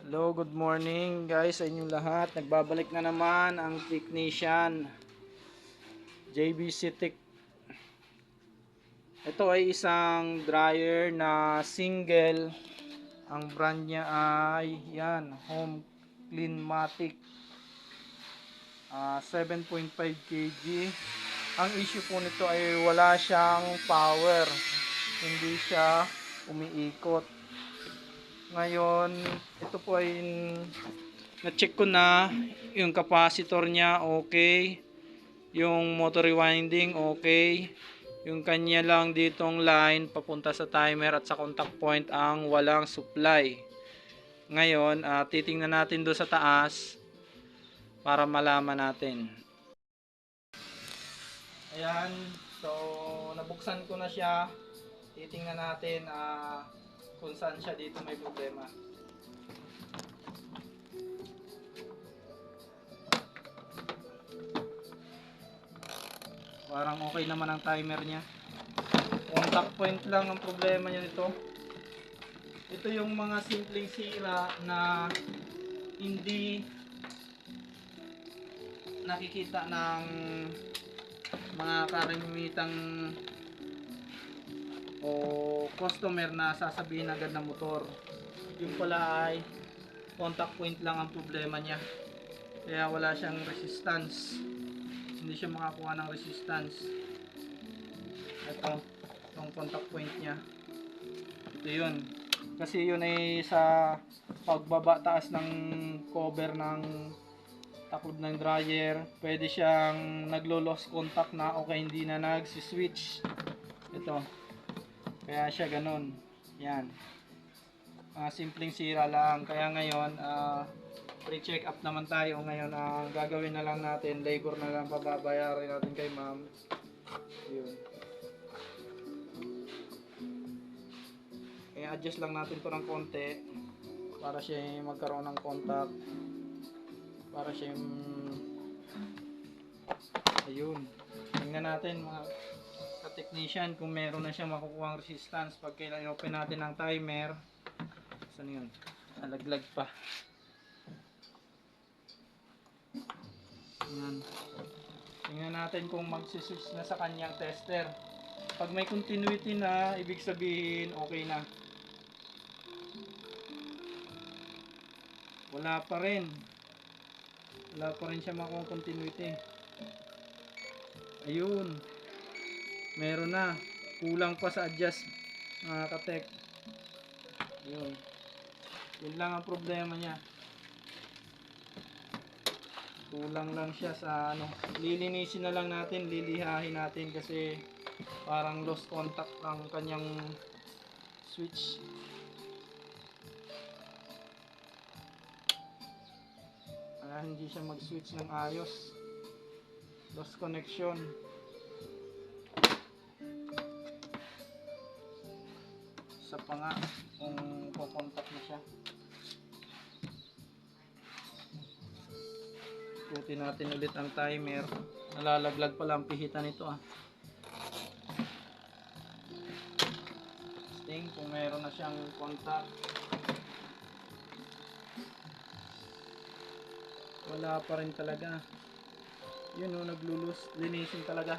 Hello, good morning guys sa inyong lahat. Nagbabalik na naman ang technician JBC Tech. Ito ay isang dryer na single. Ang brand niya ay yan, Home Cleanmatic 7.5 kg. Ang issue po nito ay wala siyang power. Hindi siya umiikot. Ngayon, ito po ay na-check ko na yung capacitor niya okay, yung motor rewinding okay, yung kanya lang ditong line papunta sa timer at sa contact point ang walang supply. Ngayon, titingnan natin doon sa taas para malaman natin. Ayan, so nabuksan ko na siya. Titingnan natin kung saan siya dito may problema. Parang okay naman ang timer niya. Contact point lang ang problema niya nito. Ito yung mga simpleng sira na hindi nakikita ng mga karimitang o customer na sasabihin agad ng motor. Yung pala ay contact point lang ang problema niya. Kaya wala siyang resistance. Hindi siya makakuha ng resistance. Itong contact point niya. Ito yun. Kasi yun ay sa pagbaba taas ng cover ng taklob ng dryer. Pwede siyang naglo-lost contact na o kaya hindi na nagsiswitch. Ito. Kaya siya ganun. Yan. Simpleng sira lang. Kaya ngayon, pre-check up naman tayo. Ngayon, gagawin na lang natin, labor na lang pababayarin natin kay ma'am. Yun. I-adjust lang natin to ng konti para siya magkaroon ng contact. Para siya ayun. Tingnan natin mga ka-technician kung meron na siyang makukuha ang resistance pag kailan i-open natin ang timer. Saan yun? Nalaglag pa. Ayan. Tingnan natin kung magsiswitch na sa kanyang tester. Pag may continuity na, ibig sabihin okay na. Wala pa rin. Wala pa rin siya makuha continuity. Ayun. Meron na. Kulang pa sa adjust, mga ka-tech. Ayun. Yun lang ang problema niya. Kulang lang siya sa lilinisin na lang natin, lilihahin natin kasi parang lost contact ang kanyang switch. Hindi siya mag-switch ng ayos. Lost connection. Sa pa nga kung po-contact na siya. Ikutin natin ulit ang timer. Nalalaglag pala ang pihitan nito Testing kung meron na siyang contact. Wala pa rin talaga. Yun naglulus. Linisin talaga.